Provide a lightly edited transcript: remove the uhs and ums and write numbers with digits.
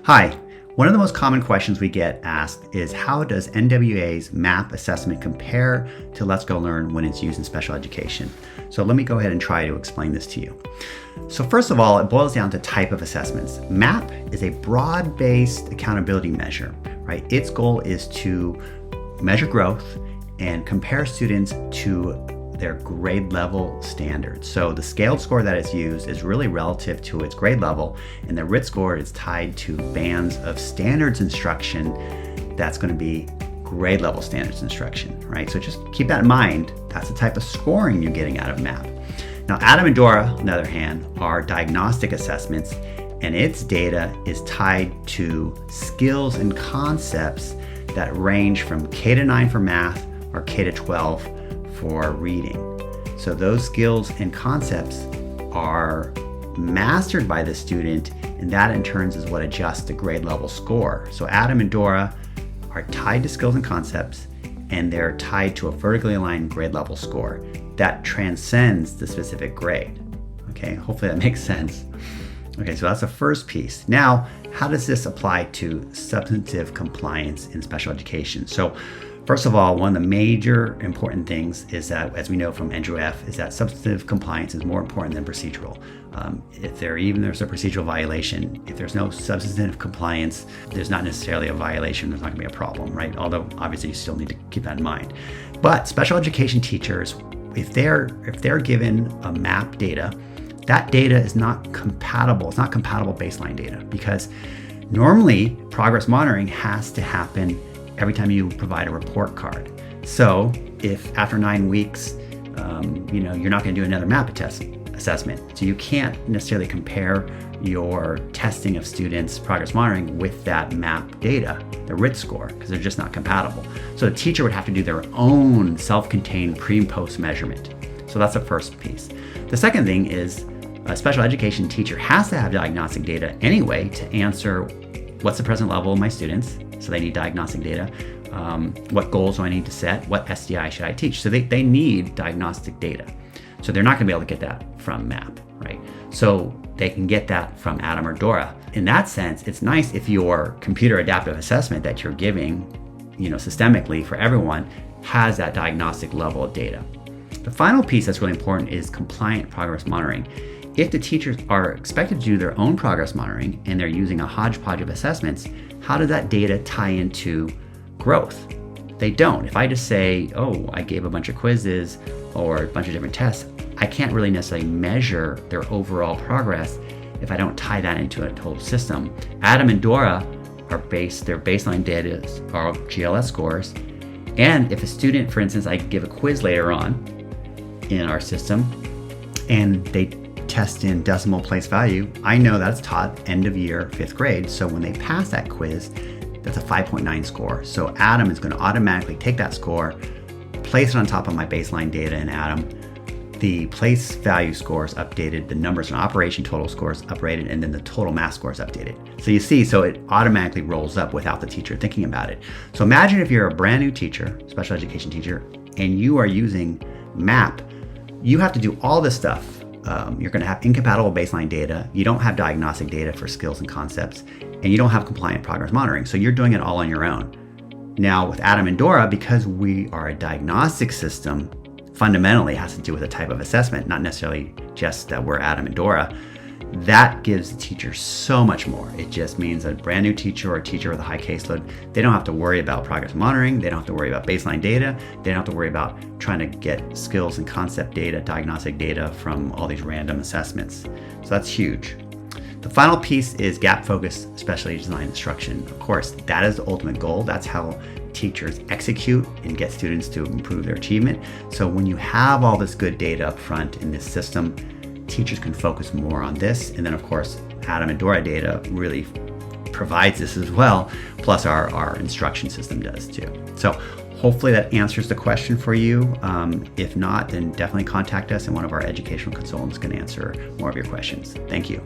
Hi, one of the most common questions we get asked is how does NWEA's MAP assessment compare to Let's Go Learn when it's used in special education? So let me go ahead and try to explain this to you. So first of all, it boils down to type of assessments. MAP is a broad-based accountability measure, right? Its goal is to measure growth and compare students to their grade level standards. So the scaled score that is used is really relative to its grade level, and the RIT score is tied to bands of standards instruction that's going to be grade level standards instruction, right? So just keep that in mind. That's the type of scoring you're getting out of MAP. Now, ADAM and DORA, on the other hand, are diagnostic assessments, and its data is tied to skills and concepts that range from K-9 for math or K-12 for reading. So those skills and concepts are mastered by the student, and that in turn is what adjusts the grade level score. So ADAM and DORA are tied to skills and concepts, and they're tied to a vertically aligned grade level score that transcends the specific grade. Okay, hopefully that makes sense. Okay, so that's the first piece. Now, how does this apply to substantive compliance in special education? So first of all, one of the major important things is that, as we know from NWEA, is that substantive compliance is more important than procedural. If there's a procedural violation, if there's no substantive compliance, there's not necessarily a violation, there's not gonna be a problem, right? Although obviously you still need to keep that in mind. But special education teachers, if they're given a MAP data, that data is not compatible. It's not compatible baseline data, because normally progress monitoring has to happen every time you provide a report card. So if after 9 weeks, you're not going to do another MAP assessment, so you can't necessarily compare your testing of students' progress monitoring with that MAP data, the RIT score, because they're just not compatible. So the teacher would have to do their own self-contained pre and post measurement. So that's the first piece. The second thing is a special education teacher has to have diagnostic data anyway to answer what's the present level of my students. So they need diagnostic data. What goals do I need to set? What SDI should I teach? So they need diagnostic data. So they're not gonna be able to get that from MAP, right? So they can get that from ADAM or DORA. In that sense, it's nice if your computer adaptive assessment that you're giving, systemically for everyone has that diagnostic level of data. The final piece that's really important is compliant progress monitoring. If the teachers are expected to do their own progress monitoring and they're using a hodgepodge of assessments, how does that data tie into growth? They don't. If I just say, oh, I gave a bunch of quizzes or a bunch of different tests, I can't really necessarily measure their overall progress if I don't tie that into a total system. ADAM and DORA their baseline data are GLS scores. And if a student, for instance, I give a quiz later on in our system and they test in decimal place value, I know that's taught end of year, 5th grade. So when they pass that quiz, that's a 5.9 score. So ADAM is going to automatically take that score, place it on top of my baseline data in ADAM. The place value score is updated, the numbers and operation total scores updated, and then the total math score is updated. So you see, so it automatically rolls up without the teacher thinking about it. So imagine if you're a brand new teacher, special education teacher, and you are using MAP, you have to do all this stuff. You're going to have incompatible baseline data. You don't have diagnostic data for skills and concepts, and you don't have compliant progress monitoring. So you're doing it all on your own. Now with ADAM and DORA, because we are a diagnostic system, fundamentally has to do with the type of assessment, not necessarily just that we're ADAM and DORA. That gives the teacher so much more. It just means a brand new teacher or a teacher with a high caseload, they don't have to worry about progress monitoring. They don't have to worry about baseline data. They don't have to worry about trying to get skills and concept data, diagnostic data from all these random assessments. So that's huge. The final piece is gap-focused specially designed instruction. Of course, that is the ultimate goal. That's how teachers execute and get students to improve their achievement. So when you have all this good data up front in this system, teachers can focus more on this. And then of course, ADAM and DORA data really provides this as well, plus our instruction system does too. So hopefully that answers the question for you. If not, then definitely contact us and one of our educational consultants can answer more of your questions. Thank you.